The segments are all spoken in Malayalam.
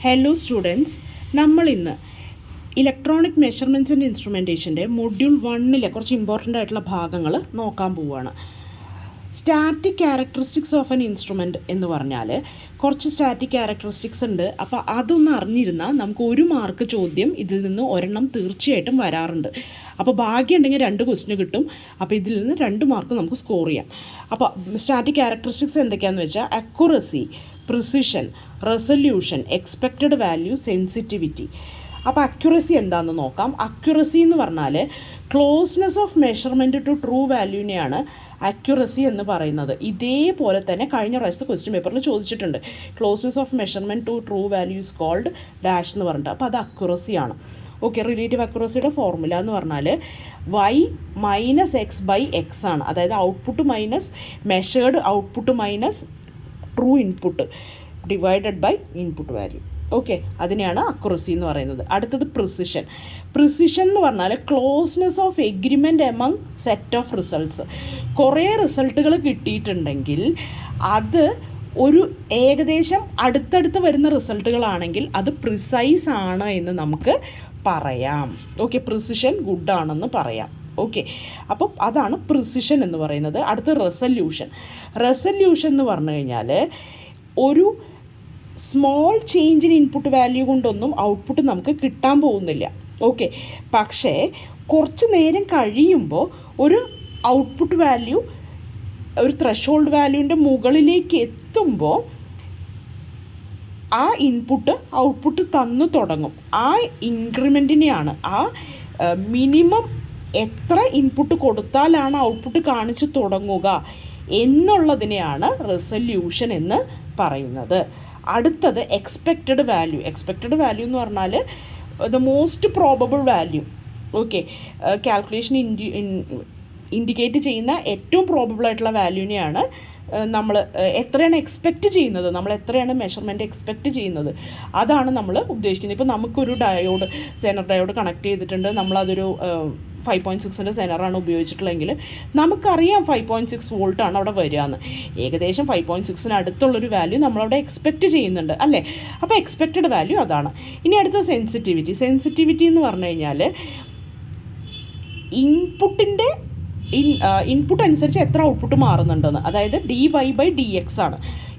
ഹലോ സ്റ്റുഡൻസ്, നമ്മളിന്ന് ഇലക്ട്രോണിക് മെഷർമെൻറ്റ്സ് ആൻഡ് ഇൻസ്ട്രുമെൻറ്റേഷൻ്റെ മൊഡ്യൂൾ 1 കുറച്ച് ഇമ്പോർട്ടൻ്റ് ആയിട്ടുള്ള ഭാഗങ്ങൾ നോക്കാൻ പോവുകയാണ്. Static characteristics of an instrument എന്ന് പറഞ്ഞാൽ കുറച്ച് സ്റ്റാറ്റിക് ക്യാരക്ടറിസ്റ്റിക്സ് ഉണ്ട്. അപ്പോൾ അതൊന്ന് അറിഞ്ഞിരുന്നാൽ നമുക്ക് 1 മാർക്ക് ചോദ്യം ഇതിൽ നിന്ന് ഒരെണ്ണം തീർച്ചയായിട്ടും വരാറുണ്ട്. അപ്പോൾ ഭാഗ്യമുണ്ടെങ്കിൽ 2 ക്വസ്റ്റ്യൻ കിട്ടും. അപ്പോൾ ഇതിൽ നിന്ന് 2 മാർക്ക് നമുക്ക് സ്കോർ ചെയ്യാം. അപ്പോൾ സ്റ്റാറ്റിക് ക്യാരക്ടറിസ്റ്റിക്സ് എന്തൊക്കെയാണെന്ന് വെച്ചാൽ accuracy, precision, resolution, expected value, sensitivity. അപ്പോൾ അക്യുറസി എന്താണെന്ന് നോക്കാം. അക്യുറസി എന്ന് പറഞ്ഞാൽ closeness of measurement to true വാല്യൂവിനെയാണ് അക്യുറസി എന്ന് പറയുന്നത്. ഇതേപോലെ തന്നെ കഴിഞ്ഞ പ്രാവശ്യത്തെ ക്വസ്റ്റ്യൻ പേപ്പറിൽ ചോദിച്ചിട്ടുണ്ട്. Closeness of measurement to true value is called dash എന്ന് പറഞ്ഞിട്ട്. അപ്പോൾ അത് അക്യുറസിയാണ്. ഓക്കെ, റിലേറ്റീവ് അക്യുറസിയുടെ ഫോർമുല എന്ന് പറഞ്ഞാൽ y minus x by x ആണ്. അതായത് output minus measured output minus true input divided by input value. Okay, അതിനെയാണ് അക്യുറസി എന്ന് പറയുന്നത്. അടുത്തത് പ്രിസിഷൻ. പ്രിസിഷൻ എന്ന് പറഞ്ഞാൽ closeness of agreement among set of results. കുറേ റിസൾട്ടുകൾ കിട്ടിയിട്ടുണ്ടെങ്കിൽ അത് ഒരു ഏകദേശം അടുത്തടുത്ത് വരുന്ന റിസൾട്ടുകളാണെങ്കിൽ അത് പ്രിസൈസ് ആണ് എന്ന് നമുക്ക് പറയാം. ഓക്കെ, പ്രിസിഷൻ ഗുഡ് ആണെന്ന് പറയാം. ഓക്കെ, അപ്പോൾ അതാണ് പ്രിസിഷൻ എന്ന് പറയുന്നത്. അടുത്ത റെസല്യൂഷൻ. റെസല്യൂഷൻ എന്ന് പറഞ്ഞു കഴിഞ്ഞാൽ ഒരു small change in input value കൊണ്ടൊന്നും ഔട്ട്പുട്ട് നമുക്ക് കിട്ടാൻ പോകുന്നില്ല. ഓക്കെ, പക്ഷേ കുറച്ച് നേരം കഴിയുമ്പോൾ ഒരു ഔട്ട്പുട്ട് വാല്യൂ ഒരു ത്രഷോൾഡ് വാല്യൂവിൻ്റെ മുകളിലേക്ക് എത്തുമ്പോൾ ആ ഇൻപുട്ട് ഔട്ട്പുട്ട് തന്നു തുടങ്ങും. ആ ഇൻക്രിമെൻറ്റിനെയാണ്, ആ മിനിമം എത്ര ഇൻപുട്ട് കൊടുത്താലാണ് ഔട്ട്പുട്ട് കാണിച്ചു തുടങ്ങുക എന്നുള്ളതിനെയാണ് റെസല്യൂഷൻ എന്ന് പറയുന്നത്. അടുത്തത് എക്സ്പെക്റ്റഡ് വാല്യൂ. എക്സ്പെക്റ്റഡ് വാല്യൂ എന്ന് പറഞ്ഞാൽ the most probable value. Okay, calculation indicate ചെയ്യുന്ന ഏറ്റവും പ്രോബബിൾ ആയിട്ടുള്ള വാല്യൂവിനെയാണ് നമ്മൾ എത്രയാണ് എക്സ്പെക്റ്റ് ചെയ്യുന്നത്, നമ്മൾ എത്രയാണ് മെഷർമെൻറ്റ് എക്സ്പെക്റ്റ് ചെയ്യുന്നത്, അതാണ് നമ്മൾ ഉദ്ദേശിക്കുന്നത്. ഇപ്പോൾ നമുക്കൊരു ഡയോഡ്, സെനർ ഡയോഡ് കണക്ട് ചെയ്തിട്ടുണ്ട്. നമ്മളതൊരു 5.6 സെനറാണ് ഉപയോഗിച്ചിട്ടുള്ളതെങ്കിൽ നമുക്കറിയാം 5.6 വോൾട്ടാണ് അവിടെ വരികയെന്ന്. ഏകദേശം 5.6 അടുത്തുള്ളൊരു വാല്യൂ നമ്മളവിടെ എക്സ്പെക്റ്റ് ചെയ്യുന്നുണ്ട് അല്ലേ. അപ്പോൾ എക്സ്പെക്റ്റഡ് വാല്യൂ അതാണ്. ഇനി അടുത്ത സെൻസിറ്റിവിറ്റി. സെൻസിറ്റിവിറ്റി എന്ന് പറഞ്ഞു കഴിഞ്ഞാൽ ഇൻപുട്ട് അനുസരിച്ച് എത്ര ഔട്ട്പുട്ട് മാറുന്നുണ്ടെന്ന്. അതായത് dy/dx ആണ്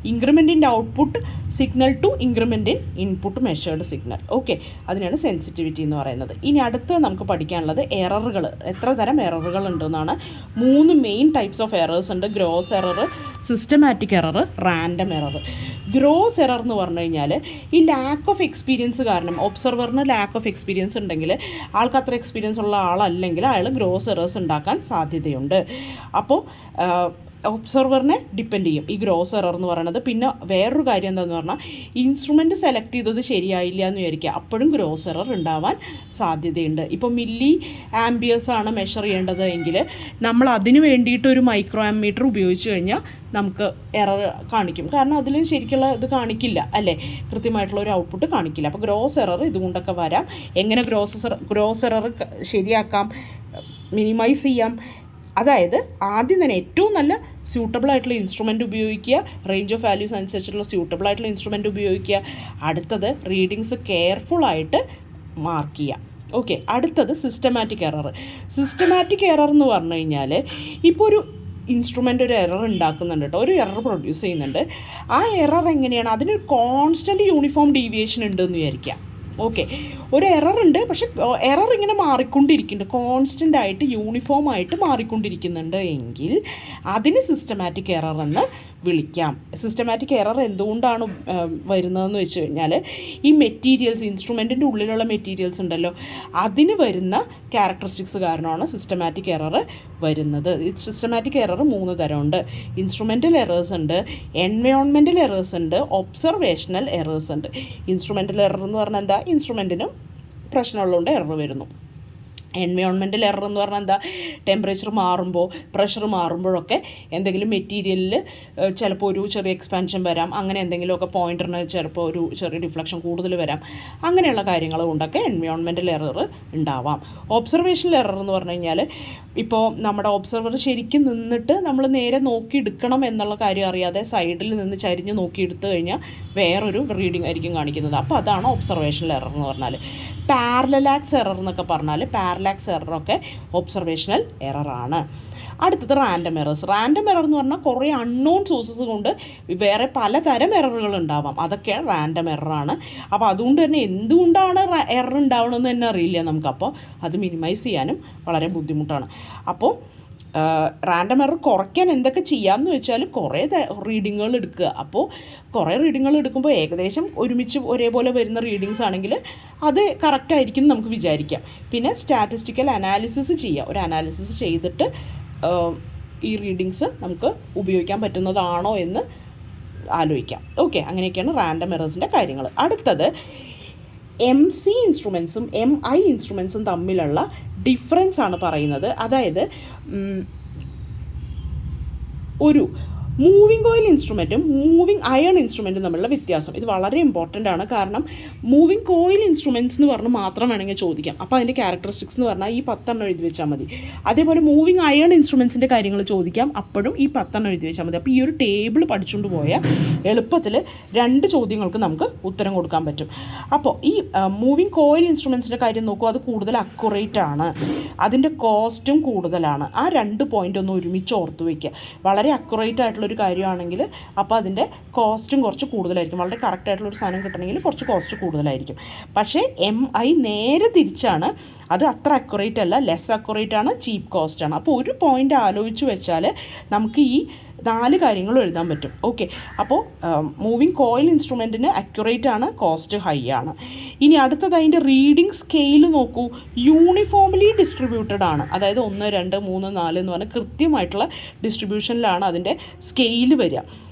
ഇൻക്രിമെൻറ്റിൻ്റെ output signal to increment in input measured signal. Okay, അതിനാണ് സെൻസിറ്റിവിറ്റി എന്ന് പറയുന്നത്. ഇനി അടുത്ത് നമുക്ക് പഠിക്കാനുള്ളത് എററുകൾ. എത്ര തരം എററുകൾ ഉണ്ടെന്നാണ്. 3 മെയിൻ ടൈപ്സ് ഓഫ് എറേഴ്സ് ഉണ്ട്. Gross error, systematic error, random error. Gross error എന്ന് പറഞ്ഞു കഴിഞ്ഞാൽ ഈ ലാക്ക് ഓഫ് എക്സ്പീരിയൻസ് കാരണം, ഒബ്സർവറിന് ലാക്ക് ഓഫ് എക്സ്പീരിയൻസ് ഉണ്ടെങ്കിൽ, ആൾക്ക് അത്ര എക്സ്പീരിയൻസ് ഉള്ള ആളല്ലെങ്കിൽ അയാൾ ഗ്രോസ് എറേഴ്സ് ഉണ്ടാക്കാൻ സാധ്യതയുണ്ട്. അപ്പോൾ ഒബ്സർവറിനെ ഡിപ്പെൻഡ് ചെയ്യും ഈ ഗ്രോസ് എറർ എന്ന് പറയുന്നത്. പിന്നെ വേറൊരു കാര്യം എന്താണെന്ന് പറഞ്ഞാൽ ഇൻസ്ട്രുമെൻറ്റ് സെലക്ട് ചെയ്തത് ശരിയായില്ല എന്ന് വിചാരിക്കുക, അപ്പോഴും ഗ്രോസ് എറർ ഉണ്ടാവാൻ സാധ്യതയുണ്ട്. ഇപ്പോൾ മില്ലി ആംബിയേഴ്സ് ആണ് മെഷർ ചെയ്യേണ്ടത് എങ്കിൽ നമ്മൾ അതിന് വേണ്ടിയിട്ടൊരു മൈക്രോ ആംമീറ്റർ ഉപയോഗിച്ച് കഴിഞ്ഞാൽ നമുക്ക് എറർ കാണിക്കും. കാരണം അതിൽ ശരിക്കുള്ള ഇത് കാണിക്കില്ല അല്ലേ, കൃത്യമായിട്ടുള്ള ഒരു ഔട്ട്പുട്ട് കാണിക്കില്ല. അപ്പോൾ ഗ്രോസ് എറർ ഇതുകൊണ്ടൊക്കെ വരാം. എങ്ങനെ ഗ്രോസ് എറർ ശരിയാക്കാം, മിനിമൈസ് ചെയ്യാം? അതായത് ആദ്യം തന്നെ ഏറ്റവും നല്ല സ്യൂട്ടബിൾ ആയിട്ടുള്ള ഇൻസ്ട്രുമെൻ്റ് ഉപയോഗിക്കുക, റേഞ്ച് ഓഫ് വാല്യൂസ് അനുസരിച്ചിട്ടുള്ള സ്യൂട്ടബിൾ ആയിട്ടുള്ള ഇൻസ്ട്രുമെൻ്റ് ഉപയോഗിക്കുക. അടുത്തത് റീഡിങ്സ് കെയർഫുള്ളായിട്ട് മാർക്ക് ചെയ്യുക. ഓക്കെ, അടുത്തത് സിസ്റ്റമാറ്റിക് എറർ. സിസ്റ്റമാറ്റിക് എറർ എന്ന് പറഞ്ഞു കഴിഞ്ഞാൽ ഇപ്പോൾ ഒരു ഇൻസ്ട്രുമെൻ്റ് ഒരു എറർ ഉണ്ടാക്കുന്നുണ്ട് കേട്ടോ, ഒരു എറർ പ്രൊഡ്യൂസ് ചെയ്യുന്നുണ്ട്. ആ എറർ എങ്ങനെയാണ്, അതിനൊരു കോൺസ്റ്റൻറ്റ് യൂണിഫോം ഡീവിയേഷൻ ഉണ്ടെന്ന് വിചാരിക്കാം. ഓക്കെ, ഒരു എറർ ഉണ്ട്, പക്ഷെ എറർ ഇങ്ങനെ മാറിക്കൊണ്ടിരിക്കുന്നുണ്ട്, കോൺസ്റ്റൻ്റ് ആയിട്ട് യൂണിഫോം ആയിട്ട് മാറിക്കൊണ്ടിരിക്കുന്നുണ്ട് എങ്കിൽ അതിന് സിസ്റ്റമാറ്റിക് എറർ എന്ന് വിളിക്കാം. സിസ്റ്റമാറ്റിക് എറർ എന്തുകൊണ്ടാണ് വരുന്നതെന്ന് വെച്ച് കഴിഞ്ഞാൽ ഈ മെറ്റീരിയൽസ്, ഇൻസ്ട്രുമെൻറ്റിൻ്റെ ഉള്ളിലുള്ള മെറ്റീരിയൽസ് ഉണ്ടല്ലോ, അതിന് വരുന്ന ക്യാരക്ടറിസ്റ്റിക്സ് കാരണമാണ് സിസ്റ്റമാറ്റിക് എറർ വരുന്നത്. Systematic error 3 തരമുണ്ട്. ഇൻസ്ട്രുമെൻ്റൽ എറേഴ്സ് ഉണ്ട്, എൻവയോൺമെൻറ്റൽ എറേഴ്സ് ഉണ്ട്, ഒബ്സർവേഷണൽ എറേഴ്സ് ഉണ്ട്. ഇൻസ്ട്രുമെൻ്റൽ എറർ എന്ന് പറഞ്ഞാൽ എന്താ, ഇൻസ്ട്രുമെൻറ്റിനും പ്രശ്നമുള്ളതുകൊണ്ട് എറർ വരുന്നു. എൻവയോൺമെൻറ്റൽ എറർ എന്ന് പറഞ്ഞാൽ എന്താ, ടെമ്പറേച്ചർ മാറുമ്പോൾ പ്രഷർ മാറുമ്പോഴൊക്കെ എന്തെങ്കിലും മെറ്റീരിയലിൽ ചിലപ്പോൾ ഒരു ചെറിയ എക്സ്പാൻഷൻ വരാം, അങ്ങനെ എന്തെങ്കിലുമൊക്കെ പോയിൻറ്ററിന് ചിലപ്പോൾ ഒരു ചെറിയ ഡിഫ്ലക്ഷൻ കൂടുതൽ വരാം, അങ്ങനെയുള്ള കാര്യങ്ങൾ കൊണ്ടൊക്കെ എൻവയോൺമെൻറ്റൽ എറർ ഉണ്ടാവാം. ഒബ്സർവേഷണൽ എറർ എന്ന് പറഞ്ഞു കഴിഞ്ഞാൽ ഇപ്പോൾ നമ്മുടെ ഒബ്സർവർ ശരിക്കും നിന്നിട്ട് നമ്മൾ നേരെ നോക്കിയെടുക്കണം എന്നുള്ള കാര്യം അറിയാതെ സൈഡിൽ നിന്ന് ചരിഞ്ഞ് നോക്കിയെടുത്തു കഴിഞ്ഞാൽ വേറൊരു റീഡിംഗ് ആയിരിക്കും കാണിക്കുന്നത്. അപ്പോൾ അതാണ് ഒബ്സർവേഷണൽ എറർ എന്ന് പറഞ്ഞാൽ. പാരലാക്സ് എറർ എന്നൊക്കെ പറഞ്ഞാൽ പാരലാക്സ് എററൊക്കെ ഒബ്സർവേഷണൽ എററാണ്. അടുത്തത് റാൻഡം എറേഴ്സ്. റാൻഡം എറർ എന്ന് പറഞ്ഞാൽ കുറേ അൺനോൺ സോഴ്സസ് കൊണ്ട് വേറെ പലതരം എററുകൾ ഉണ്ടാവാം, അതൊക്കെയാണ് റാൻഡം എററാണ്. അപ്പോൾ അതുകൊണ്ട് തന്നെ എന്തുകൊണ്ടാണ് എറർ ഉണ്ടാവണമെന്ന് തന്നെ അറിയില്ല നമുക്ക്. അപ്പോൾ അത് മിനിമൈസ് ചെയ്യാനും വളരെ ബുദ്ധിമുട്ടാണ്. അപ്പോൾ റാൻഡം എറർ കുറയ്ക്കാൻ എന്തൊക്കെ ചെയ്യാമെന്ന് വെച്ചാൽ കുറേ റീഡിങ്ങുകൾ എടുക്കുക. അപ്പോൾ കുറേ റീഡിങ്ങുകൾ എടുക്കുമ്പോൾ ഏകദേശം ഒരുമിച്ച് ഒരേപോലെ വരുന്ന റീഡിങ്സ് ആണെങ്കിൽ അത് കറക്റ്റായിരിക്കും എന്ന് നമുക്ക് വിചാരിക്കാം. പിന്നെ സ്റ്റാറ്റിസ്റ്റിക്കൽ അനാലിസിസ് ചെയ്യുക. ഒരു അനാലിസിസ് ചെയ്തിട്ട് ഈ റീഡിങ്സ് നമുക്ക് ഉപയോഗിക്കാൻ പറ്റുന്നതാണോ എന്ന് ആലോചിക്കാം. ഓക്കെ, അങ്ങനെയൊക്കെയാണ് റാൻഡം എറേഴ്സിൻ്റെ കാര്യങ്ങൾ. അടുത്തത് MC ഇൻസ്ട്രുമെൻസും MI ഇൻസ്ട്രുമെൻസും തമ്മിലുള്ള ഡിഫറൻസ് ആണ് പറയുന്നത്. അതായത് ഒരു മൂവിങ് കോയിൽ ഇൻസ്ട്രുമെൻറ്റും മൂവിങ് അയൺ ഇൻസ്ട്രുമെൻറ്റും തമ്മിലുള്ള വ്യത്യാസം ഇത് വളരെ ഇമ്പോർട്ടൻ്റ് ആണ്. കാരണം മൂവിങ് കോയിൽ ഇൻസ്ട്രുമെൻറ്റ്സ് എന്ന് പറഞ്ഞ് മാത്രം വേണമെങ്കിൽ ചോദിക്കാം. അപ്പോൾ അതിൻ്റെ ക്യാരക്ടറിസ്റ്റിക്സ് എന്ന് പറഞ്ഞാൽ ഈ 10 എഴുതി വെച്ചാൽ മതി. അതേപോലെ മൂവിങ് അയൺ ഇൻസ്ട്രുമെൻസിൻ്റെ കാര്യങ്ങൾ ചോദിക്കാം, അപ്പോഴും ഈ 10 എഴുതി വെച്ചാൽ മതി. അപ്പോൾ ഈ ഒരു ടേബിൾ പഠിച്ചുകൊണ്ട് പോയാൽ എളുപ്പത്തിൽ 2 ചോദ്യങ്ങൾക്ക് നമുക്ക് ഉത്തരം കൊടുക്കാൻ പറ്റും. അപ്പോൾ ഈ മൂവിങ് കോയിൽ ഇൻസ്ട്രുമെൻസിൻ്റെ കാര്യം നോക്കൂ, അത് കൂടുതൽ അക്യുറേറ്റ് ആണ്, അതിൻ്റെ കോസ്റ്റും കൂടുതലാണ്. ആ 2 പോയിൻ്റ് ഒന്ന് ഒരുമിച്ച് ഓർത്ത് വയ്ക്കുക. വളരെ അക്യുറേറ്റ് ആയിട്ടുള്ള ഒരു കാര്യമാണെങ്കിൽ അപ്പോൾ അതിൻ്റെ കോസ്റ്റും കുറച്ച് കൂടുതലായിരിക്കും. വളരെ കറക്റ്റായിട്ടുള്ളൊരു സാധനം കിട്ടണമെങ്കിൽ കുറച്ച് കോസ്റ്റ് കൂടുതലായിരിക്കും. പക്ഷേ MI നേരെ തിരിച്ചാണ്. അത് അത്ര അക്യുറേറ്റ് അല്ല, ലെസ് അക്യുറേറ്റ് ആണ്, ചീപ്പ് കോസ്റ്റ് ആണ്. അപ്പോൾ ഒരു പോയിൻ്റ് ആലോചിച്ച് വെച്ചാൽ നമുക്ക് ഈ 4 കാര്യങ്ങളും എഴുതാൻ പറ്റും. ഓക്കെ, അപ്പോൾ മൂവിങ് കോയിൽ ഇൻസ്ട്രുമെൻറ്റിന് അക്യുറേറ്റ് ആണ്, കോസ്റ്റ് ഹൈ ആണ്. ഇനി അടുത്തത് അതിൻ്റെ റീഡിംഗ് സ്കെയിൽ നോക്കൂ, യൂണിഫോംലി ഡിസ്ട്രിബ്യൂട്ടഡ് ആണ്. അതായത് 1, 2, 3, 4 എന്ന് പറഞ്ഞാൽ കൃത്യമായിട്ടുള്ള ഡിസ്ട്രിബ്യൂഷനിലാണ് അതിൻ്റെ സ്കെയിൽ വരിക.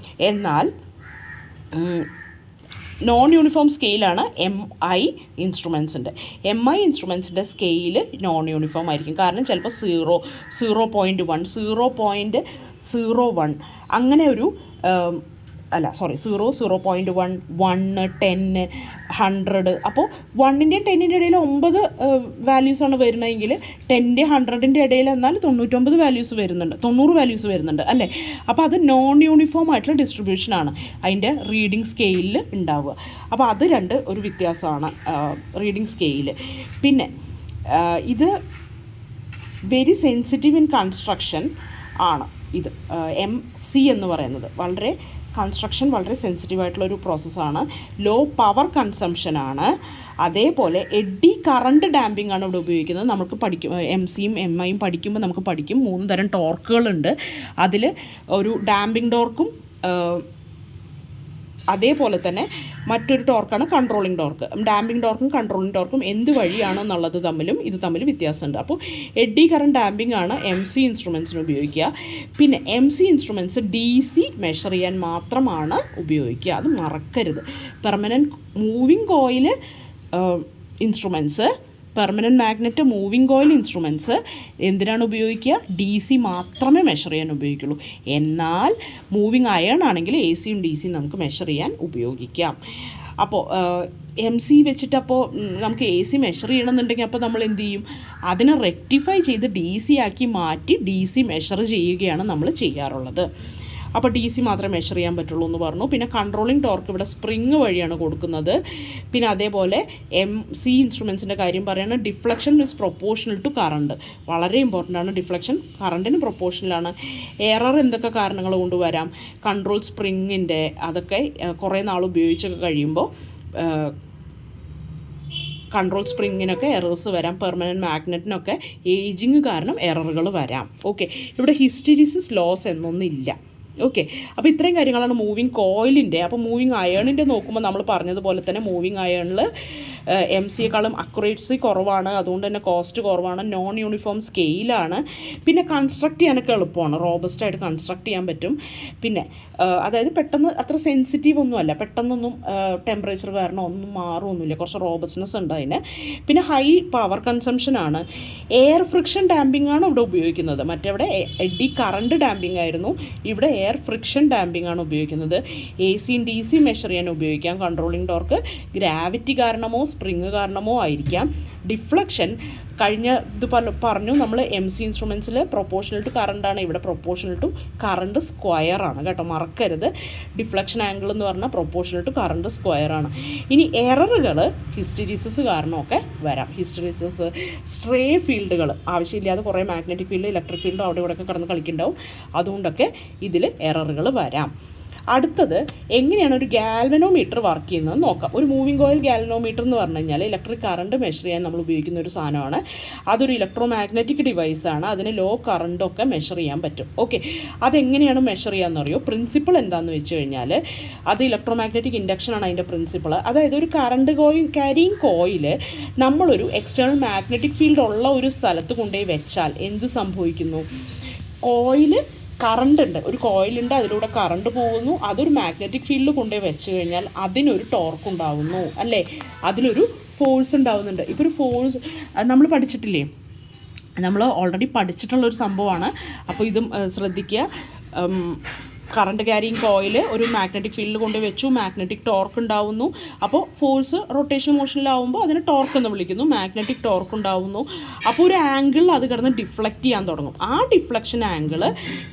എന്നാൽ നോൺ യൂണിഫോം സ്കെയിലാണ് MI ഇൻസ്ട്രുമെൻസിൻ്റെ. MI ഇൻസ്ട്രുമെൻസിൻ്റെ സ്കെയിൽ നോൺ യൂണിഫോം ആയിരിക്കും. കാരണം ചിലപ്പോൾ 0.1 0.01 അങ്ങനെ ഒരു 0, 0.1, 1, 10, 100. അപ്പോൾ 1-ൻ്റെയും 10-ൻ്റെയും ഇടയിൽ 9 വാല്യൂസാണ് വരുന്നതെങ്കിൽ 10-ൻ്റെയും 100-ൻ്റെ ഇടയിൽ എന്നാൽ 99 വാല്യൂസ് വരുന്നുണ്ട്, 90 വാല്യൂസ് വരുന്നുണ്ട് അല്ലേ. അപ്പോൾ അത് നോൺ യൂണിഫോം ആയിട്ടുള്ള ഡിസ്ട്രിബ്യൂഷനാണ് അതിൻ്റെ റീഡിംഗ് സ്കെയിലിൽ ഉണ്ടാവുക. അപ്പോൾ അത് ഒരു വ്യത്യാസമാണ് റീഡിംഗ് സ്കെയിൽ. പിന്നെ ഇത് വെരി സെൻസിറ്റീവ് ഇൻ കൺസ്ട്രക്ഷൻ ആണ്. ഇത് MC എന്ന് പറയുന്നത് കൺസ്ട്രക്ഷൻ വളരെ സെൻസിറ്റീവ് ആയിട്ടുള്ളൊരു പ്രോസസ്സാണ്. ലോ പവർ കൺസംഷനാണ്. അതേപോലെ എഡ്ഡി കറണ്ട് ഡാമ്പിംഗ് ആണ് ഇവിടെ ഉപയോഗിക്കുന്നത്. നമുക്ക് MCയും MIയും പഠിക്കുമ്പോൾ നമുക്ക് പഠിക്കും 3 തരം ടോർക്കുകളുണ്ട്. അതിൽ ഒരു ഡാമ്പിംഗ് ടോർക്കും അതേപോലെ തന്നെ മറ്റൊരു ടോർക്കാണ് കൺട്രോളിംഗ് ടോർക്ക്. ഡാമ്പിംഗ് ടോർക്കും കൺട്രോളിംഗ് ടോർക്കും എന്ത് വഴിയാണെന്നുള്ളത് തമ്മിൽ വ്യത്യാസമുണ്ട്. അപ്പോൾ എഡ്ഡി കറണ്ട് ഡാമ്പിംഗ് ആണ് MC ഇൻസ്ട്രുമെൻസിന് ഉപയോഗിക്കുക. പിന്നെ MC ഇൻസ്ട്രുമെൻറ്റ്സ് DC മെഷർ ചെയ്യാൻ മാത്രമാണ് ഉപയോഗിക്കുക, അത് മറക്കരുത്. Permanent moving coil instruments, permanent magnet moving coil instruments എന്തിനാണ് ഉപയോഗിക്കുക? DC മാത്രമേ മെഷർ ചെയ്യാൻ ഉപയോഗിക്കുള്ളൂ. എന്നാൽ മൂവിങ് അയൺ ആണെങ്കിൽ AC-യും DC-യും നമുക്ക് മെഷർ ചെയ്യാൻ ഉപയോഗിക്കാം. അപ്പോൾ MC വെച്ചിട്ടപ്പോൾ നമുക്ക് AC മെഷർ ചെയ്യണമെന്നുണ്ടെങ്കിൽ അപ്പോൾ നമ്മൾ എന്ത് ചെയ്യും? അതിനെ റെക്ടിഫൈ ചെയ്ത് DC ആക്കി മാറ്റി DC മെഷർ ചെയ്യുകയാണ് നമ്മൾ ചെയ്യാറുള്ളത്. അപ്പോൾ DC മാത്രമേ മെഷർ ചെയ്യാൻ പറ്റുള്ളൂ എന്ന് പറഞ്ഞു. പിന്നെ കൺട്രോളിംഗ് ടോർക്ക് ഇവിടെ സ്പ്രിങ് വഴിയാണ് കൊടുക്കുന്നത്. പിന്നെ അതേപോലെ MC ഇൻസ്ട്രുമെൻസിൻ്റെ കാര്യം പറയുകയാണ്, deflection is proportional to current. വളരെ ഇമ്പോർട്ടൻ്റ് ആണ്. ഡിഫ്ലക്ഷൻ കറണ്ടിന് പ്രൊപ്പോർഷണലാണ്. എറർ എന്തൊക്കെ കാരണങ്ങൾ കൊണ്ടുവരാം? കൺട്രോൾ സ്പ്രിങ്ങിൻ്റെ അതൊക്കെ കുറേ നാൾ ഉപയോഗിച്ചൊക്കെ കഴിയുമ്പോൾ കൺട്രോൾ സ്പ്രിങ്ങിനൊക്കെ എറേഴ്സ് വരാം. പെർമനൻറ്റ് മാഗ്നറ്റിനൊക്കെ ഏജിങ് കാരണം എററുകൾ വരാം. ഓക്കെ, ഇവിടെ ഹിസ്റ്റെറിസിസ് ലോസ് എന്നൊന്നില്ല. ഓക്കെ, അപ്പോൾ ഇത്രയും കാര്യങ്ങളാണ് മൂവിങ് കോയിലിൻ്റെ. അപ്പോൾ മൂവിങ് അയണിൻ്റെ നോക്കുമ്പോൾ നമ്മൾ പറഞ്ഞതുപോലെ തന്നെ മൂവിങ് അയണിൽ MC-യെക്കാളും അക്യുറേസി കുറവാണ്, അതുകൊണ്ട് തന്നെ കോസ്റ്റ് കുറവാണ്, നോൺ യൂണിഫോം സ്കെയിലാണ്, പിന്നെ കൺസ്ട്രക്ട് ചെയ്യാനൊക്കെ എളുപ്പമാണ്, റോബസ്റ്റായിട്ട് കൺസ്ട്രക്ട് ചെയ്യാൻ പറ്റും. പിന്നെ അതായത് പെട്ടെന്ന് അത്ര സെൻസിറ്റീവ് ഒന്നുമല്ല, പെട്ടെന്നൊന്നും ടെമ്പറേച്ചർ കാരണം ഒന്നും മാറുമൊന്നുമില്ല, കുറച്ച് റോബസ്റ്റ്നെസ് ഉണ്ട് അതിന്. പിന്നെ ഹൈ പവർ കൺസംഷനാണ്. എയർ ഫ്രിക്ഷൻ ഡാമ്പിംഗ് ആണ് ഇവിടെ ഉപയോഗിക്കുന്നത്. മറ്റെവിടെ എഡി കറണ്ട് ഡാമ്പിംഗ് ആയിരുന്നു, ഇവിടെ എയർ ഫ്രിക്ഷൻ ഡാമ്പിംഗ് ആണ് ഉപയോഗിക്കുന്നത്. AC DC മെഷർ ചെയ്യാൻ ഉപയോഗിക്കാം. കൺട്രോളിംഗ് ടോർക്ക് ഗ്രാവിറ്റി കാരണമോ സ്പ്രിങ് കാരണമോ ആയിരിക്കാം. ഡിഫ്ലക്ഷൻ കഴിഞ്ഞ ഇത് പറഞ്ഞു നമ്മൾ MC ഇൻസ്ട്രുമെൻസിൽ പ്രൊപ്പോർഷണൽ ടു കറണ്ടാണ്, ഇവിടെ പ്രൊപ്പോർഷണൽ ടു കറണ്ട് സ്ക്വയറാണ് കേട്ടോ, മറക്കരുത്. ഡിഫ്ലക്ഷൻ ആംഗിൾ എന്ന് പറഞ്ഞാൽ പ്രൊപ്പോർഷണൽ ടു കറണ്ട് സ്ക്വയറാണ്. ഇനി എററുകൾ ഹിസ്റ്റെറിസിസ് കാരണമൊക്കെ വരാം. ഹിസ്റ്റെറിസിസ്, സ്ട്രേ ഫീൽഡുകൾ, ആവശ്യമില്ലാതെ കുറേ മാഗ്നറ്റിക് ഫീൽഡ് ഇലക്ട്രിക് ഫീൽഡ് അവിടെ ഇവിടെയൊക്കെ കിടന്ന് കളിക്കുന്നുണ്ടാവും, അതുകൊണ്ടൊക്കെ ഇതിൽ എററുകൾ വരാം. അടുത്തത് എങ്ങനെയാണ് ഒരു ഗാൽവനോമീറ്റർ വർക്ക് ചെയ്യുന്നത് നോക്കാം. ഒരു മൂവിങ് കോയിൽ ഗാൽവനോമീറ്റർ എന്ന് പറഞ്ഞു കഴിഞ്ഞാൽ ഇലക്ട്രിക് കറണ്ട് മെഷർ ചെയ്യാൻ നമ്മൾ ഉപയോഗിക്കുന്ന ഒരു സാധനമാണ്. അതൊരു ഇലക്ട്രോ മാഗ്നറ്റിക് ഡിവൈസാണ്, അതിന് ലോ കറണ്ടൊക്കെ മെഷർ ചെയ്യാൻ പറ്റും. ഓക്കെ, അതെങ്ങനെയാണ് മെഷർ ചെയ്യാമെന്ന് അറിയോ? പ്രിൻസിപ്പിൾ എന്താണെന്ന് വെച്ച് കഴിഞ്ഞാൽ അത് ഇലക്ട്രോ മാഗ്നറ്റിക് ഇൻഡക്ഷനാണ് അതിൻ്റെ പ്രിൻസിപ്പിൾ. അതായത് ഒരു കറണ്ട് ക്യാരിയിങ് കോയിൽ നമ്മളൊരു എക്സ്റ്റേണൽ മാഗ്നറ്റിക് ഫീൽഡ് ഉള്ള ഒരു സ്ഥലത്ത് കൊണ്ടുപോയി വെച്ചാൽ എന്ത് സംഭവിക്കുന്നു? കോയിൽ കറണ്ട് ഉണ്ട്, ഒരു കോയിലുണ്ട്, അതിലൂടെ കറണ്ട് പോകുന്നു, അതൊരു മാഗ്നറ്റിക് ഫീൽഡിൽ കൊണ്ടുപോയി വെച്ച് കഴിഞ്ഞാൽ അതിനൊരു ടോർക്ക് ഉണ്ടാവുന്നു, അല്ലേ? അതിലൊരു ഫോഴ്സ് ഉണ്ടാവുന്നുണ്ട്. ഇപ്പോൾ ഒരു ഫോഴ്സ് നമ്മൾ പഠിച്ചിട്ടില്ലേ, നമ്മൾ ഓൾറെഡി പഠിച്ചിട്ടുള്ളൊരു സംഭവമാണ്. അപ്പോൾ ഇതും ശ്രദ്ധിക്കുക. കറണ്ട് ക്യാരിയിങ് കോയിൽ ഒരു മാഗ്നറ്റിക് ഫീൽഡിൽ കൊണ്ട് വെച്ചു, മാഗ്നറ്റിക് ടോർക്ക് ഉണ്ടാവുന്നു. അപ്പോൾ ഫോഴ്സ് റൊട്ടേഷൻ മോഷനിലാവുമ്പോൾ അതിനെ ടോർക്ക് എന്ന് വിളിക്കുന്നു, മാഗ്നറ്റിക് ടോർക്ക് ഉണ്ടാവുന്നു. അപ്പോൾ ഒരു ആംഗിളിൽ അത് കിടന്ന് ഡിഫ്ലക്റ്റ് ചെയ്യാൻ തുടങ്ങും. ആ ഡിഫ്ലക്ഷൻ ആംഗിൾ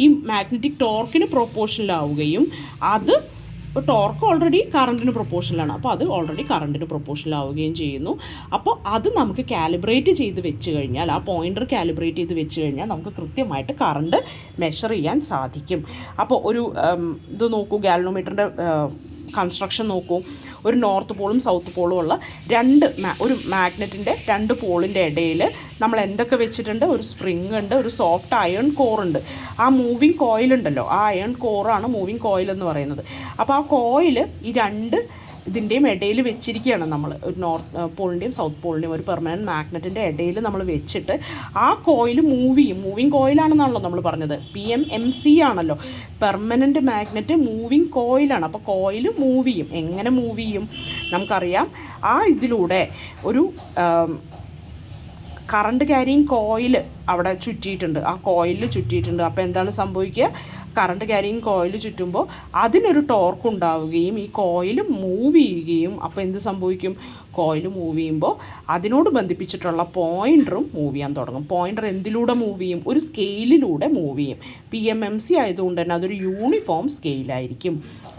ഈ മാഗ്നറ്റിക് ടോർക്കിന് പ്രൊപ്പോർഷനിലാവുകയും അത് ടോർക്ക് ഓൾറെഡി കറണ്ടിന് പ്രൊപ്പോർഷനിലാണ്, അപ്പോൾ അത് ഓൾറെഡി കറണ്ടിന് പ്രൊപ്പോർഷനിലാവുകയും ചെയ്യുന്നു. അപ്പോൾ അത് നമുക്ക് കാലിബ്രേറ്റ് ചെയ്ത് വെച്ച് കഴിഞ്ഞാൽ, ആ പോയിൻ്റർ കാലിബ്രേറ്റ് ചെയ്ത് വെച്ച് കഴിഞ്ഞാൽ നമുക്ക് കൃത്യമായിട്ട് കറണ്ട് മെഷർ ചെയ്യാൻ സാധിക്കും. അപ്പോൾ ഒരു ഇത് നോക്കൂ, ഗാൽവനോമീറ്ററിൻ്റെ കൺസ്ട്രക്ഷൻ നോക്കൂ. ഒരു നോർത്ത് പോളും സൗത്ത് പോളും ഉള്ള ഒരു മാഗ്നറ്റിൻ്റെ 2 പോളിൻ്റെ ഇടയിൽ നമ്മൾ എന്തൊക്കെ വെച്ചിട്ടുണ്ട്? ഒരു സ്പ്രിങ് ഉണ്ട്, ഒരു സോഫ്റ്റ് അയൺ കോറുണ്ട്. ആ മൂവിങ് കോയിലുണ്ടല്ലോ, ആ അയൺ കോറാണ് മൂവിങ് കോയിൽ എന്ന് പറയുന്നത്. അപ്പോൾ ആ കോയിൽ ഈ 2 ഇതിൻ്റെയും ഇടയിൽ വെച്ചിരിക്കുകയാണ് നമ്മൾ. ഒരു നോർത്ത് പോളിൻ്റെയും സൗത്ത് പോളിൻ്റെയും ഒരു പെർമനൻറ്റ് മാഗ്നറ്റിൻ്റെ ഇടയിൽ നമ്മൾ വെച്ചിട്ട് ആ കോയിൽ മൂവ് ചെയ്യും. മൂവിങ് കോയിലാണെന്നാണല്ലോ നമ്മൾ പറഞ്ഞത്, PMMC ആണല്ലോ, പെർമനൻറ്റ് മാഗ്നറ്റ് മൂവിങ് കോയിലാണ്. അപ്പോൾ കോയിൽ മൂവ് ചെയ്യും. എങ്ങനെ മൂവ് ചെയ്യും? നമുക്കറിയാം, ആ ഇതിലൂടെ ഒരു കറണ്ട് ക്യാരിയിങ് കോയിൽ അവിടെ ചുറ്റിയിട്ടുണ്ട്, ആ കോയിലിൽ ചുറ്റിയിട്ടുണ്ട്. അപ്പോൾ എന്താണ് സംഭവിക്കുക? കറണ്ട് ക്യാരിയിങ് കോയിൽ ചുറ്റുമ്പോൾ അതിനൊരു ടോർക്ക് ഉണ്ടാവുകയും ഈ കോയിൽ മൂവ് ചെയ്യുകയും, അപ്പോൾ എന്ത് സംഭവിക്കും? കോയിൽ മൂവ് ചെയ്യുമ്പോൾ അതിനോട് ബന്ധിപ്പിച്ചിട്ടുള്ള പോയിൻ്ററും മൂവ് ചെയ്യാൻ തുടങ്ങും. പോയിൻ്റർ എന്തിലൂടെ മൂവ് ചെയ്യും? ഒരു സ്കെയിലിലൂടെ മൂവ് ചെയ്യും. PMMC ആയതുകൊണ്ട് തന്നെ അതൊരു യൂണിഫോം സ്കെയിലായിരിക്കും.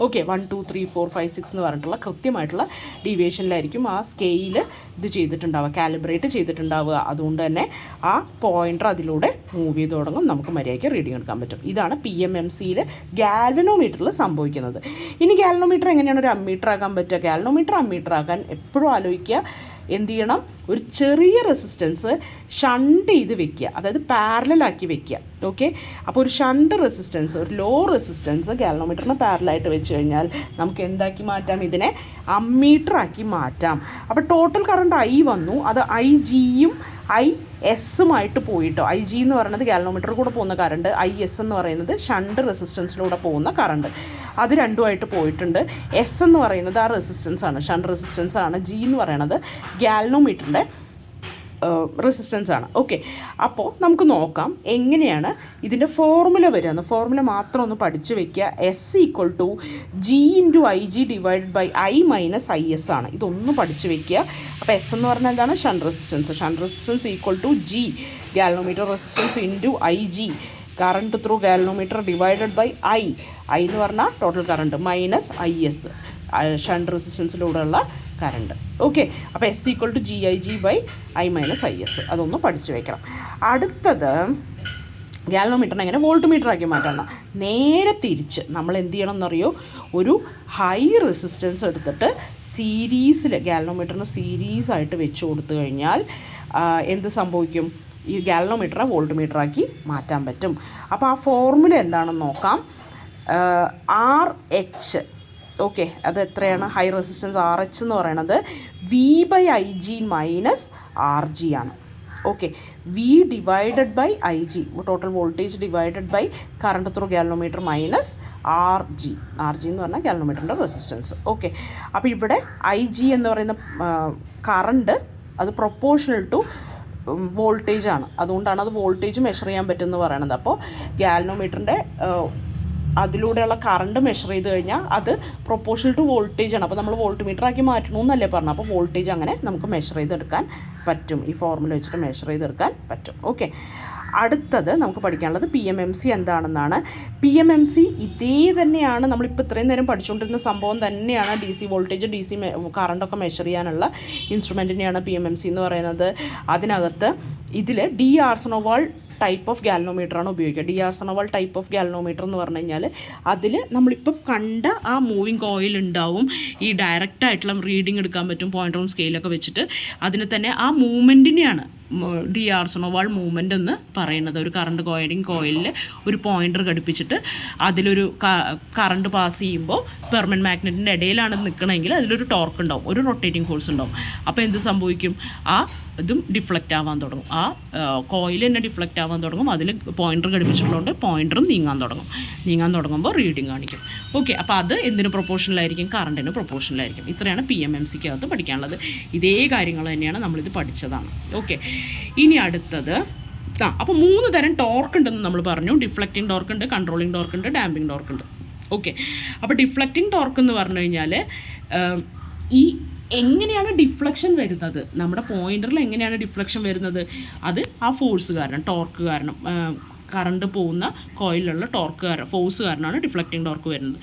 ഓക്കെ, 1 2 3 4 5 6 എന്ന് പറഞ്ഞിട്ടുള്ള കൃത്യമായിട്ടുള്ള ഡീവിയേഷനിലായിരിക്കും ആ സ്കെയിൽ ഇത് ചെയ്തിട്ടുണ്ടാവുക, കാലിബ്രേറ്റ് ചെയ്തിട്ടുണ്ടാവുക. അതുകൊണ്ട് തന്നെ ആ പോയിൻ്റർ അതിലൂടെ മൂവ് ചെയ്ത് തുടങ്ങും, നമുക്ക് മര്യാദയ്ക്ക് റീഡിങ് എടുക്കാൻ പറ്റും. ഇതാണ് PMMCയിൽ ഗാൽവനോമീറ്ററിൽ സംഭവിക്കുന്നത്. ഇനി ഗാൽവനോമീറ്റർ എങ്ങനെയാണ് ഒരു അമ്മീറ്റർ ആക്കാൻ പറ്റുക? ഗാൽവനോമീറ്റർ അമ്മീറ്റർ ആക്കാൻ എപ്പോഴും ആലോചിക്കുക, എന്ത് ചെയ്യണം? ഒരു ചെറിയ റെസിസ്റ്റൻസ് ഷണ്ട് ചെയ്ത് വെക്കുക, അതായത് പാരലാക്കി വെക്കുക. ഓക്കെ, അപ്പോൾ ഒരു ഷണ്ട് റെസിസ്റ്റൻസ്, ഒരു ലോ റെസിസ്റ്റൻസ് ഗാൽവനോമീറ്ററിന് പാരലായിട്ട് വെച്ച് കഴിഞ്ഞാൽ നമുക്ക് എന്താക്കി മാറ്റാം? ഇതിനെ അമ്മീറ്ററാക്കി മാറ്റാം. അപ്പോൾ ടോട്ടൽ കറണ്ട് I വന്നു, അത് IG-യും IS-ഉമായിട്ട് പോയിട്ടോ. IG എന്ന് പറയുന്നത് ഗാൽവനോമീറ്ററിൽ കൂടെ പോകുന്ന കറണ്ട്, IS എന്ന് പറയുന്നത് ഷണ്ട് റെസിസ്റ്റൻസിലൂടെ പോകുന്ന കറണ്ട്. അത് രണ്ടുമായിട്ട് പോയിട്ടുണ്ട്. S എന്ന് പറയുന്നത് ആ റെസിസ്റ്റൻസ് ആണ്, ഷണ്ട് റെസിസ്റ്റൻസ് ആണ്. G എന്ന് പറയുന്നത് ഗാൽവനോമീറ്ററിൻ്റെ റെസിസ്റ്റൻസ് ആണ്. ഓക്കെ, അപ്പോൾ നമുക്ക് നോക്കാം എങ്ങനെയാണ് ഇതിൻ്റെ ഫോർമുല വരികയെന്ന്. ഫോർമുല മാത്രം ഒന്ന് പഠിച്ചു വയ്ക്കുക. S = G × IG / I - IS ആണ്. ഇതൊന്ന് പഠിച്ചു വയ്ക്കുക. അപ്പോൾ S എന്ന് പറഞ്ഞാൽ എന്താണ്? Shunt resistance. Shunt resistance = G galvanometer resistance × IG, current through galvanometer / I എന്ന് പറഞ്ഞാൽ ടോട്ടൽ കറണ്ട് -IS ഷണ്ട് റെസിസ്റ്റൻസിലൂടെയുള്ള കറണ്ട്. ഓക്കെ, അപ്പോൾ S = GIG / I - IS. അതൊന്ന് പഠിച്ചു വയ്ക്കണം. അടുത്തത് ഗാൽവനോമീറ്ററിനെ എങ്ങനെ വോൾട്ട് മീറ്റർ ആക്കി മാറ്റണം? നേരെ തിരിച്ച് നമ്മൾ എന്ത് ചെയ്യണം എന്നറിയോ? ഒരു ഹൈ റെസിസ്റ്റൻസ് എടുത്തിട്ട് സീരീസിൽ ഗാൽവനോമീറ്ററിന് സീരീസായിട്ട് വെച്ച് കൊടുത്തു കഴിഞ്ഞാൽ എന്ത് സംഭവിക്കും? ഈ ഗാൽവനോമീറ്ററിനെ വോൾട്ട് മീറ്റർ ആക്കി മാറ്റാൻ പറ്റും. അപ്പോൾ ആ ഫോർമുല എന്താണെന്ന് നോക്കാം. RH ഓക്കെ, അത് എത്രയാണ്? ഹൈ റെസിസ്റ്റൻസ് RH എന്ന് പറയുന്നത് V/Ig മൈനസ് RG ആണ്. Okay, V divided by IG, total voltage divided by current through galvanometer minus RG എന്ന് പറഞ്ഞാൽ ഗാലനോമീറ്ററിൻ്റെ റെസിസ്റ്റൻസ്. ഓക്കെ, അപ്പോൾ ഇവിടെ IG എന്ന് പറയുന്ന കറണ്ട് അത് പ്രൊപ്പോർഷണൽ ടു വോൾട്ടേജ് ആണ്. അതുകൊണ്ടാണ് അത് വോൾട്ടേജ് മെഷർ ചെയ്യാൻ പറ്റുമെന്ന് പറയണത്. അപ്പോൾ ഗാലനോമീറ്ററിൻ്റെ അതിലൂടെയുള്ള കറണ്ട് മെഷർ ചെയ്ത് കഴിഞ്ഞാൽ അത് പ്രൊപ്പോർഷണൽ ടു വോൾട്ടേജ് ആണ്. അപ്പോൾ നമ്മൾ വോൾട്ട് മീറ്റർ ആക്കി മാറ്റണമെന്നല്ലേ പറഞ്ഞത്. അപ്പോൾ വോൾട്ടേജ് അങ്ങനെ നമുക്ക് മെഷർ ചെയ്തെടുക്കാൻ പറ്റും. ഈ ഫോർമുല വെച്ചിട്ട് മെഷർ ചെയ്തെടുക്കാൻ പറ്റും. ഓക്കെ, അടുത്തത് നമുക്ക് പഠിക്കാനുള്ളത് PMMC എന്താണെന്നാണ്. PMMC ഇതേ തന്നെയാണ്, നമ്മളിപ്പോൾ ഇത്രയും നേരം പഠിച്ചുകൊണ്ടിരുന്ന സംഭവം തന്നെയാണ്. DC വോൾട്ടേജ് DC കറണ്ടൊക്കെ മെഷർ ചെയ്യാനുള്ള ഇൻസ്ട്രുമെൻറ്റിനെയാണ് PMMC എന്ന് പറയുന്നത്. അതിനകത്ത് ഇതിൽ ഡി ആർസനോവാൾ ടൈപ്പ് ഓഫ് ഗാലനോമീറ്ററാണ് ഉപയോഗിക്കുക. ഡി ആർസനോവാൾ ടൈപ്പ് ഓഫ് ഗാലനോമീറ്റർ എന്ന് പറഞ്ഞു കഴിഞ്ഞാൽ അതിൽ നമ്മളിപ്പം കണ്ട ആ മൂവിങ് കോയിൽ ഉണ്ടാവും. ഈ ഡയറക്റ്റായിട്ടുള്ള റീഡിങ് എടുക്കാൻ പറ്റും പോയിൻ്ററും സ്കെയിലൊക്കെ വെച്ചിട്ട്. അതിന് തന്നെ ആ മൂവ്മെൻറ്റിനെയാണ് ഡി ആർസനോവാൾ മൂവ്മെൻ്റ് എന്ന് പറയുന്നത്. ഒരു കറണ്ട് കോയിലിൽ ഒരു പോയിൻ്റർ ഘടിപ്പിച്ചിട്ട് അതിലൊരു കറണ്ട് പാസ് ചെയ്യുമ്പോൾ പെർമനൻറ്റ് മാഗ്നറ്റിൻ്റെ ഇടയിലാണ് നിൽക്കണമെങ്കിൽ അതിലൊരു ടോർക്ക് ഉണ്ടാവും, ഒരു റൊട്ടേറ്റിംഗ് ഫോഴ്സ് ഉണ്ടാവും. അപ്പോൾ എന്ത് സംഭവിക്കും? ആ ഇതും ഡിഫ്ലക്റ്റ് ആവാൻ തുടങ്ങും. ആ കോയിൽ തന്നെ ഡിഫ്ലക്റ്റ് ആവാൻ തുടങ്ങും. അതിൽ പോയിൻ്റർ ഘടിപ്പിച്ചിട്ടുള്ളതുകൊണ്ട് പോയിൻ്ററും നീങ്ങാൻ തുടങ്ങുമ്പോൾ റീഡിങ് കാണിക്കും. ഓക്കെ, അപ്പോൾ അത് എന്തിന് പ്രൊപ്പോർഷണലായിരിക്കും? കറണ്ടിന് പ്രൊപ്പോർഷണലായിരിക്കും. ഇത്രയാണ് PMMCക്കകത്ത് പഠിക്കാനുള്ളത്. ഇതേ കാര്യങ്ങൾ തന്നെയാണ് നമ്മളിത് പഠിച്ചതാണ്. ഓക്കെ, ഇനി അടുത്തത് അപ്പോൾ 3 തരം ടോർക്ക് ഉണ്ടെന്ന് നമ്മൾ പറഞ്ഞു. ഡിഫ്ലക്റ്റിംഗ് ടോർക്ക് ഉണ്ട്, കൺട്രോളിംഗ് ടോർക്ക് ഉണ്ട്, ഡാമ്പിംഗ് ടോർക്ക് ഉണ്ട്. ഓക്കെ, അപ്പോൾ ഡിഫ്ലക്റ്റിംഗ് ടോർക്ക് എന്ന് പറഞ്ഞു കഴിഞ്ഞാൽ ഈ എങ്ങനെയാണ് ഡിഫ്ലക്ഷൻ വരുന്നത്, നമ്മുടെ പോയിൻ്ററിൽ എങ്ങനെയാണ് ഡിഫ്ലക്ഷൻ വരുന്നത്, അത് ആ ഫോഴ്സ് കാരണം, ടോർക്ക് കാരണം, കറണ്ട് പോകുന്ന കോയിലുള്ള ടോർക്ക് കാരണം, ഫോഴ്സ് കാരണമാണ് ഡിഫ്ലക്റ്റിംഗ് ടോർക്ക് വരുന്നത്.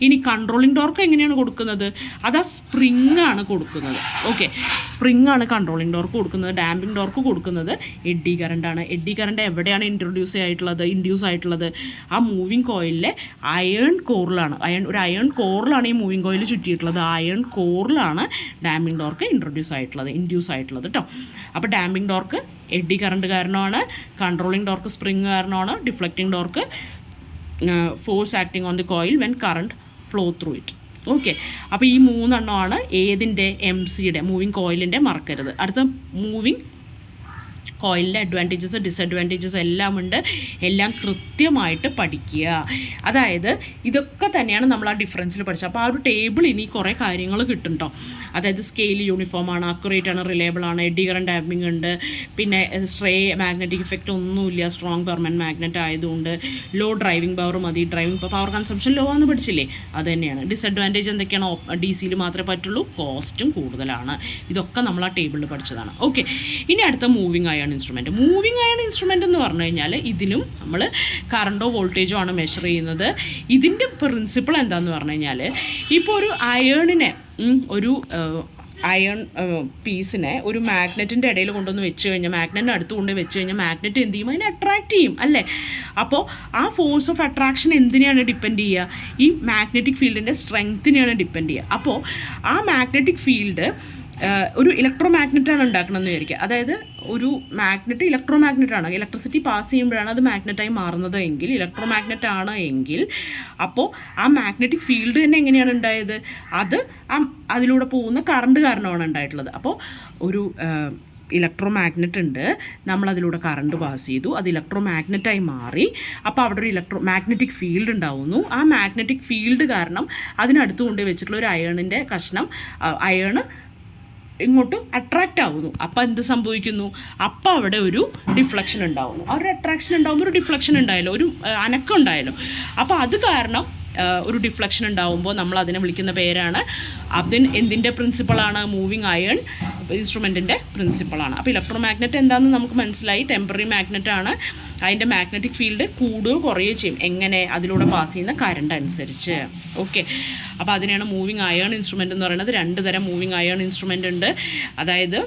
ഇനി കൺട്രോളിംഗ് ടോർക്ക് എങ്ങനെയാണ് കൊടുക്കുന്നത്? അത് ആ സ്പ്രിങ് ആണ് കൊടുക്കുന്നത്. ഓക്കെ, സ്പ്രിങ് ആണ് കൺട്രോളിംഗ് ടോർക്ക് കൊടുക്കുന്നത്. ഡാമ്പിംഗ് ടോർക്ക് കൊടുക്കുന്നത് എഡ്ഡി കറണ്ടാണ്. എഡ്ഡി കറണ്ട് എവിടെയാണ് ഇൻഡ്യൂസ് ആയിട്ടുള്ളത്? ആ മൂവിങ് കോയിലിലെ അയൺ കോറിലാണ്. ഒരു അയൺ കോറിലാണ് ഈ മൂവിങ് കോയിൽ ചുറ്റിയിട്ടുള്ളത്. ആ അയൺ കോറിലാണ് ഡാമ്പിംഗ് ടോർക്ക് ഇൻഡ്യൂസ് ആയിട്ടുള്ളത് കേട്ടോ. അപ്പോൾ ഡാമ്പിംഗ് ടോർക്ക് എഡ്ഡി കറണ്ട് കാരണമാണ്, കൺട്രോളിംഗ് ടോർക്ക് സ്പ്രിങ് കാരണമാണ്, deflecting torque force acting on the coil when current flow through it. Okay, അപ്പോൾ ഈ 3 എണ്ണമാണ് ഏതിൻ്റെ? MCയുടെ, മൂവിങ് കോയിലിൻ്റെ. മറക്കരുത്. അടുത്ത മൂവിങ് കോയിലിൻ്റെ അഡ്വാൻറ്റേജസ് ഡിസഡ്വാൻറ്റേജസ് എല്ലാം ഉണ്ട്. എല്ലാം കൃത്യമായിട്ട് പഠിക്കുക. അതായത് ഇതൊക്കെ തന്നെയാണ് നമ്മൾ ആ ഡിഫറൻസിൽ പഠിച്ചത്. അപ്പോൾ ആ ഒരു ടേബിൾ ഇനി കുറേ കാര്യങ്ങൾ കിട്ടും കേട്ടോ. അതായത് സ്കെയിൽ യൂണിഫോം ആണ്, അക്യുറേറ്റ് ആണ്, റിലയബിൾ ആണ്, എഡ്ഡി കറണ്ട് ഡാമ്പിംഗ് ഉണ്ട്, പിന്നെ സ്ട്രേ മാഗ്നറ്റിക് ഇഫക്റ്റ് ഒന്നുമില്ല, സ്ട്രോങ് പെർമനൻറ്റ് മാഗ്നറ്റ് ആയതുകൊണ്ട്, ലോ ഡ്രൈവിംഗ് പവർ മതി, പവർ കൺസംഷൻ ലോ ആണെന്ന് പഠിച്ചില്ലേ, അത് തന്നെയാണ്. ഡിസഡ്വാൻറ്റേജ് എന്തൊക്കെയാണ്? DC മാത്രമേ പറ്റുള്ളൂ, കോസ്റ്റും കൂടുതലാണ്. ഇതൊക്കെ നമ്മൾ ആ ടേബിളിൽ പഠിച്ചതാണ്. ഓക്കെ, ഇനി അടുത്ത moving iron instrument. Moving iron instrument എന്ന് പറഞ്ഞു കഴിഞ്ഞാൽ ഇതിലും നമ്മൾ കറണ്ടോ വോൾട്ടേജോ ആണ് മെഷർ ചെയ്യുന്നത്. ഇതിൻ്റെ പ്രിൻസിപ്പിൾ എന്താണെന്ന് പറഞ്ഞു കഴിഞ്ഞാൽ, ഇപ്പോൾ ഒരു അയണിനെ, ഒരു അയൺ പീസിനെ ഒരു മാഗ്നറ്റിൻ്റെ ഇടയിൽ കൊണ്ടുവന്ന് വെച്ച് കഴിഞ്ഞാൽ, മാഗ്നറ്റിൻ്റെ അടുത്ത് കൊണ്ട് വെച്ച് കഴിഞ്ഞാൽ മാഗ്നറ്റ് എന്ത് ചെയ്യും? അതിനെ അട്രാക്റ്റ് ചെയ്യും അല്ലേ? അപ്പോൾ ആ ഫോഴ്സ് ഓഫ് അട്രാക്ഷൻ എന്തിനെയാണ് ഡിപ്പെൻഡ് ചെയ്യുക? ഈ മാഗ്നറ്റിക് ഫീൽഡിൻ്റെ സ്ട്രെങ്ത്തിനെയാണ് ഡിപ്പെൻഡ് ചെയ്യുക. അപ്പോൾ ആ മാഗ്നറ്റിക് ഫീൽഡ് ഒരു ഇലക്ട്രോ മാഗ്നറ്റാണ് ഉണ്ടാക്കണമെന്ന് വിചാരിക്കുക. അതായത് ഒരു മാഗ്നറ്റ് ഇലക്ട്രോ മാഗ്നറ്റാണ്, ഇലക്ട്രിസിറ്റി പാസ് ചെയ്യുമ്പോഴാണ് അത് മാഗ്നറ്റായി മാറുന്നത് എങ്കിൽ, ഇലക്ട്രോ മാഗ്നറ്റ് ആണ് എങ്കിൽ, അപ്പോൾ ആ മാഗ്നറ്റിക് ഫീൽഡ് തന്നെ എങ്ങനെയാണ് ഉണ്ടായത്? അത് അതിലൂടെ പോകുന്ന കറണ്ട് കാരണമാണ് ഉണ്ടായിട്ടുള്ളത്. അപ്പോൾ ഒരു ഇലക്ട്രോ മാഗ്നറ്റ് ഉണ്ട്, നമ്മളതിലൂടെ കറണ്ട് പാസ് ചെയ്തു, അത് ഇലക്ട്രോ മാഗ്നറ്റായി മാറി. അപ്പോൾ അവിടെ ഒരു മാഗ്നറ്റിക് ഫീൽഡ് ഉണ്ടാവുന്നു. ആ മാഗ്നറ്റിക് ഫീൽഡ് കാരണം അതിനടുത്ത് കൊണ്ട് വെച്ചിട്ടുള്ള ഒരു അയണിൻ്റെ കഷ്ണം, അയൺ ഇങ്ങോട്ട് അട്രാക്റ്റ് ആവുന്നു. അപ്പോൾ എന്ത് സംഭവിക്കുന്നു? അപ്പോൾ അവിടെ ഒരു ഡിഫ്ലക്ഷൻ ഉണ്ടാവുന്നു. ആ ഒരു അട്രാക്ഷൻ ഉണ്ടാകുമ്പോൾ ഒരു ഡിഫ്ലക്ഷൻ ഉണ്ടായല്ലോ, ഒരു അനക്കം ഉണ്ടായല്ലോ. അപ്പോൾ അത് കാരണം ഒരു ഡിഫ്ലക്ഷൻ ഉണ്ടാവുമ്പോൾ നമ്മൾ അതിനെ വിളിക്കുന്ന പേരാണ്, എന്തിൻ്റെ പ്രിൻസിപ്പളാണ്? Moving iron ഇൻസ്ട്രുമെൻറ്റിൻ്റെ പ്രിൻസിപ്പളാണ്. അപ്പോൾ ഇലക്ട്രോ മാഗ്നറ്റ് എന്താണെന്ന് നമുക്ക് മനസ്സിലായി. ടെമ്പററി മാഗ്നറ്റാണ്. അതിൻ്റെ മാഗ്നറ്റിക് ഫീൽഡ് കൂടുകയോ കുറയുകയോ ചെയ്യും. എങ്ങനെ? അതിലൂടെ പാസ് ചെയ്യുന്ന കറണ്ട് അനുസരിച്ച്. ഓക്കെ, അപ്പോൾ അതിനെയാണ് മൂവിങ് അയൺ ഇൻസ്ട്രുമെൻ്റ് എന്ന് പറയുന്നത്. 2 തരം മൂവിങ് അയൺ ഇൻസ്ട്രുമെൻ്റ് ഉണ്ട്. അതായത്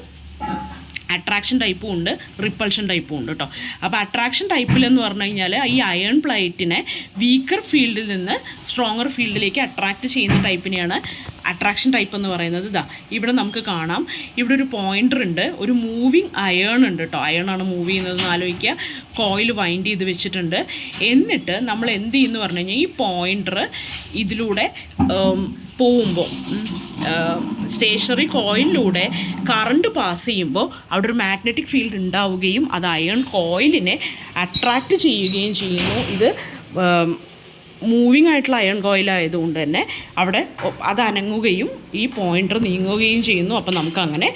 അട്രാക്ഷൻ ടൈപ്പും ഉണ്ട്, റിപ്പൾഷൻ ടൈപ്പും ഉണ്ട് കേട്ടോ. അപ്പോൾ അട്രാക്ഷൻ ടൈപ്പിലെന്ന് പറഞ്ഞു കഴിഞ്ഞാൽ ഈ അയൺ പ്ലേറ്റിനെ വീക്കർ ഫീൽഡിൽ നിന്ന് സ്ട്രോങ്ങർ ഫീൽഡിലേക്ക് അട്രാക്റ്റ് ചെയ്യുന്ന ടൈപ്പിനെയാണ് അട്രാക്ഷൻ ടൈപ്പ് എന്ന് പറയുന്നത്. ഇവിടെ നമുക്ക് കാണാം, ഇവിടെ ഒരു പോയിൻ്റർ ഉണ്ട്, ഒരു മൂവിങ് അയൺ ഉണ്ട് കേട്ടോ. അയൺ ആണ് മൂവ് ചെയ്യുന്നതെന്ന് ആലോചിക്കുക. കോയിൽ വൈൻഡ് ചെയ്ത് വെച്ചിട്ടുണ്ട്. എന്നിട്ട് നമ്മൾ എന്ത് ചെയ്യുമെന്ന് പറഞ്ഞു കഴിഞ്ഞാൽ ഈ പോയിൻ്റർ ഇതിലൂടെ പോകുമ്പോൾ സ്റ്റേഷനറി കോയിലിലൂടെ കറണ്ട് പാസ് ചെയ്യുമ്പോൾ അവിടെ ഒരു മാഗ്നറ്റിക് ഫീൽഡ് ഉണ്ടാവുകയും അത് അയൺ കോയിലിനെ അട്രാക്റ്റ് ചെയ്യുകയും ചെയ്യുന്നു. ഇത് മൂവിങ് ആയിട്ടുള്ള അയൺ കോയിലായതുകൊണ്ട് തന്നെ അവിടെ അത് അനങ്ങുകയും ഈ പോയിൻ്റർ നീങ്ങുകയും ചെയ്യുന്നു. അപ്പോൾ നമുക്ക് അങ്ങനെ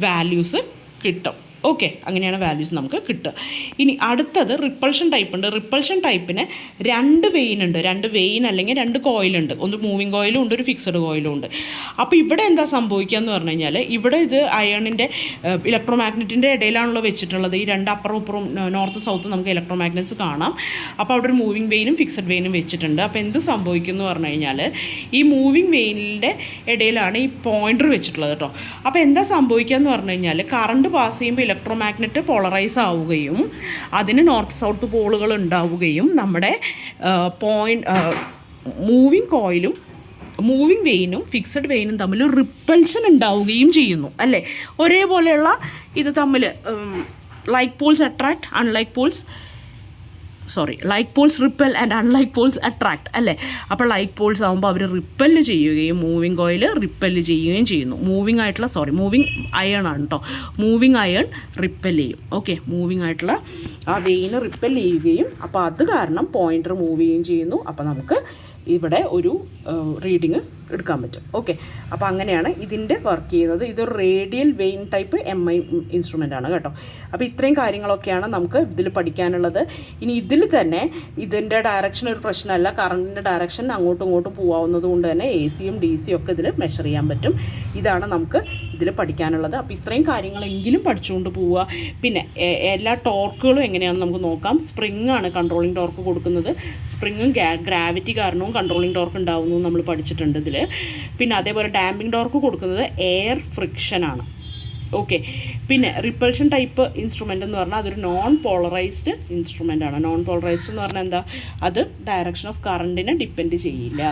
വാല്യൂസ് കിട്ടും. ഓക്കെ, അങ്ങനെയാണ് വാല്യൂസ് നമുക്ക് കിട്ടുക. ഇനി അടുത്തത് റിപ്പൾഷൻ ടൈപ്പ് ഉണ്ട്. റിപ്പൾഷൻ ടൈപ്പിന് 2 വെയിൻ ഉണ്ട്. 2 വെയിൻ അല്ലെങ്കിൽ 2 കോയിലുണ്ട്. ഒന്ന് മൂവിങ് കോയിലും ഉണ്ട്, ഒരു ഫിക്സഡ് കോയിലും ഉണ്ട്. അപ്പോൾ ഇവിടെ എന്താ സംഭവിക്കുക എന്ന് പറഞ്ഞു കഴിഞ്ഞാൽ, ഇവിടെ ഇത് അയണിൻ്റെ ഇലക്ട്രോ മാഗ്നറ്റിൻ്റെ ഇടയിലാണല്ലോ വെച്ചിട്ടുള്ളത്. ഈ 2 അപ്പുറം ഇപ്പുറം നോർത്ത് സൗത്ത് നമുക്ക് ഇലക്ട്രോ മാഗ്നറ്റ്സ് കാണാം. അപ്പോൾ അവിടെ ഒരു മൂവിങ് വെയിനും ഫിക്സഡ് വെയിനും വെച്ചിട്ടുണ്ട്. അപ്പോൾ എന്ത് സംഭവിക്കും എന്ന് പറഞ്ഞു കഴിഞ്ഞാൽ, ഈ മൂവിങ് വെയിനിൻ്റെ ഇടയിലാണ് ഈ പോയിൻ്റർ വെച്ചിട്ടുള്ളത് കേട്ടോ. അപ്പോൾ എന്താ സംഭവിക്കുക എന്ന് പറഞ്ഞു കഴിഞ്ഞാൽ, കറണ്ട് പാസ് ചെയ്യുമ്പോൾ ഇലക്ട്രോ മാഗ്നറ്റ് പോളറൈസ് ആവുകയും അതിന് നോർത്ത് സൗത്ത് പോളുകൾ ഉണ്ടാവുകയും നമ്മുടെ മൂവിങ് കോയിലും മൂവിങ് വെയിനും ഫിക്സഡ് വെയിനും തമ്മിൽ റിപ്പൾഷൻ ഉണ്ടാവുകയും ചെയ്യുന്നു അല്ലേ. ഒരേപോലെയുള്ള ഇത് തമ്മിൽ like Paul's attract, unlike Paul's like Paul's ripple and unlike Paul's attract അല്ലേ. അപ്പോൾ ലൈക്ക് പോൾസ് ആകുമ്പോൾ അവർ റിപ്പല് ചെയ്യുകയും മൂവിങ് കോയിൽ റിപ്പല് ചെയ്യുകയും ചെയ്യുന്നു. മൂവിങ് അയൺ ആണ് കേട്ടോ. മൂവിങ് അയൺ റിപ്പൽ ചെയ്യും. ഓക്കെ, മൂവിങ് ആയിട്ടുള്ള ആ വെയിന് റിപ്പൽ ചെയ്യുകയും അപ്പോൾ അത് കാരണം പോയിൻ്റർ മൂവ് ചെയ്യുകയും ചെയ്യുന്നു. അപ്പോൾ നമുക്ക് ഇവിടെ ഒരു റീഡിങ് എടുക്കാൻ പറ്റും. ഓക്കെ, അപ്പോൾ അങ്ങനെയാണ് ഇതിൻ്റെ വർക്ക് ചെയ്യുന്നത്. ഇതൊരു radial vane type MI instrument ആണ് കേട്ടോ. അപ്പോൾ ഇത്രയും കാര്യങ്ങളൊക്കെയാണ് നമുക്ക് ഇതിൽ പഠിക്കാനുള്ളത്. ഇനി ഇതിൽ തന്നെ ഇതിൻ്റെ ഡയറക്ഷൻ ഒരു പ്രശ്നമല്ല. കറണ്ടിൻ്റെ ഡയറക്ഷൻ അങ്ങോട്ടും ഇങ്ങോട്ടും പോകാവുന്നത് കൊണ്ട് തന്നെ AC-യും DC-യും ഒക്കെ ഇതിൽ മെഷർ ചെയ്യാൻ പറ്റും. ഇതാണ് നമുക്ക് ഇതിൽ പഠിക്കാനുള്ളത്. അപ്പോൾ ഇത്രയും കാര്യങ്ങളെങ്കിലും പഠിച്ചുകൊണ്ട് പോവുക. പിന്നെ എല്ലാ ടോർക്കുകളും എങ്ങനെയാണെന്ന് നമുക്ക് നോക്കാം. സ്പ്രിങ് ആണ് കൺട്രോളിങ് ടോർക്ക് കൊടുക്കുന്നത്. സ്പ്രിങ്ങും ഗ്രാവിറ്റി കാരണവും കൺട്രോളിങ് ടോർക്ക് ഉണ്ടാവുന്നു നമ്മൾ പഠിച്ചിട്ടുണ്ട് ഇതിൽ. പിന്നെ അതേപോലെ ഡാമ്പിംഗ് ടോർക്ക് കൊടുക്കുന്നത് എയർ ഫ്രിക്ഷനാണ്. ഓക്കെ, പിന്നെ റിപ്പൾഷൻ ടൈപ്പ് ഇൻസ്ട്രുമെൻ്റ് എന്ന് പറഞ്ഞാൽ അതൊരു നോൺ പോളറൈസ്ഡ് ഇൻസ്ട്രുമെൻ്റ് ആണ്. നോൺ പോളറൈസ്ഡ് എന്ന് പറഞ്ഞാൽ എന്താ, അത് ഡയറക്ഷൻ ഓഫ് കറണ്ടിനെ ഡിപ്പെൻഡ് ചെയ്യില്ല.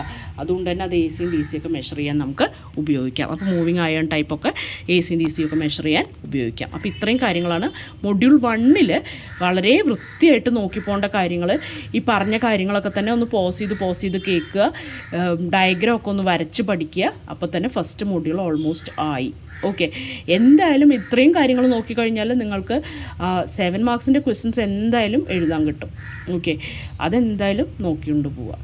അതുകൊണ്ട് തന്നെ അത് AC-യും DC-യും ഒക്കെ മെഷർ ചെയ്യാൻ നമുക്ക് ഉപയോഗിക്കാം. അപ്പോൾ മൂവിങ് അയൺ ടൈപ്പൊക്കെ AC-യും DC-യും ഒക്കെ മെഷർ ചെയ്യാൻ ഉപയോഗിക്കാം. അപ്പോൾ ഇത്രയും കാര്യങ്ങളാണ് മൊഡ്യൂൾ 1 വളരെ വൃത്തിയായിട്ട് നോക്കി പോകേണ്ട കാര്യങ്ങൾ. ഈ പറഞ്ഞ കാര്യങ്ങളൊക്കെ തന്നെ ഒന്ന് പോസ് ചെയ്ത് കേൾക്കുക, ഡയഗ്രാം ഒക്കെ ഒന്ന് വരച്ച് പഠിക്കുക. അപ്പോൾ തന്നെ ഫസ്റ്റ് മൊഡ്യൂൾ ഓൾമോസ്റ്റ് ആയി. ഓക്കെ, എന്തായാലും ഇത്രയും കാര്യങ്ങൾ നോക്കിക്കഴിഞ്ഞാൽ നിങ്ങൾക്ക് 7 മാർക്സിൻ്റെ ക്വസ്റ്റ്യൻസ് എന്തായാലും എഴുതാൻ കിട്ടും. ഓക്കെ, അതെന്തായാലും നോക്കിക്കൊണ്ട് പോവാം.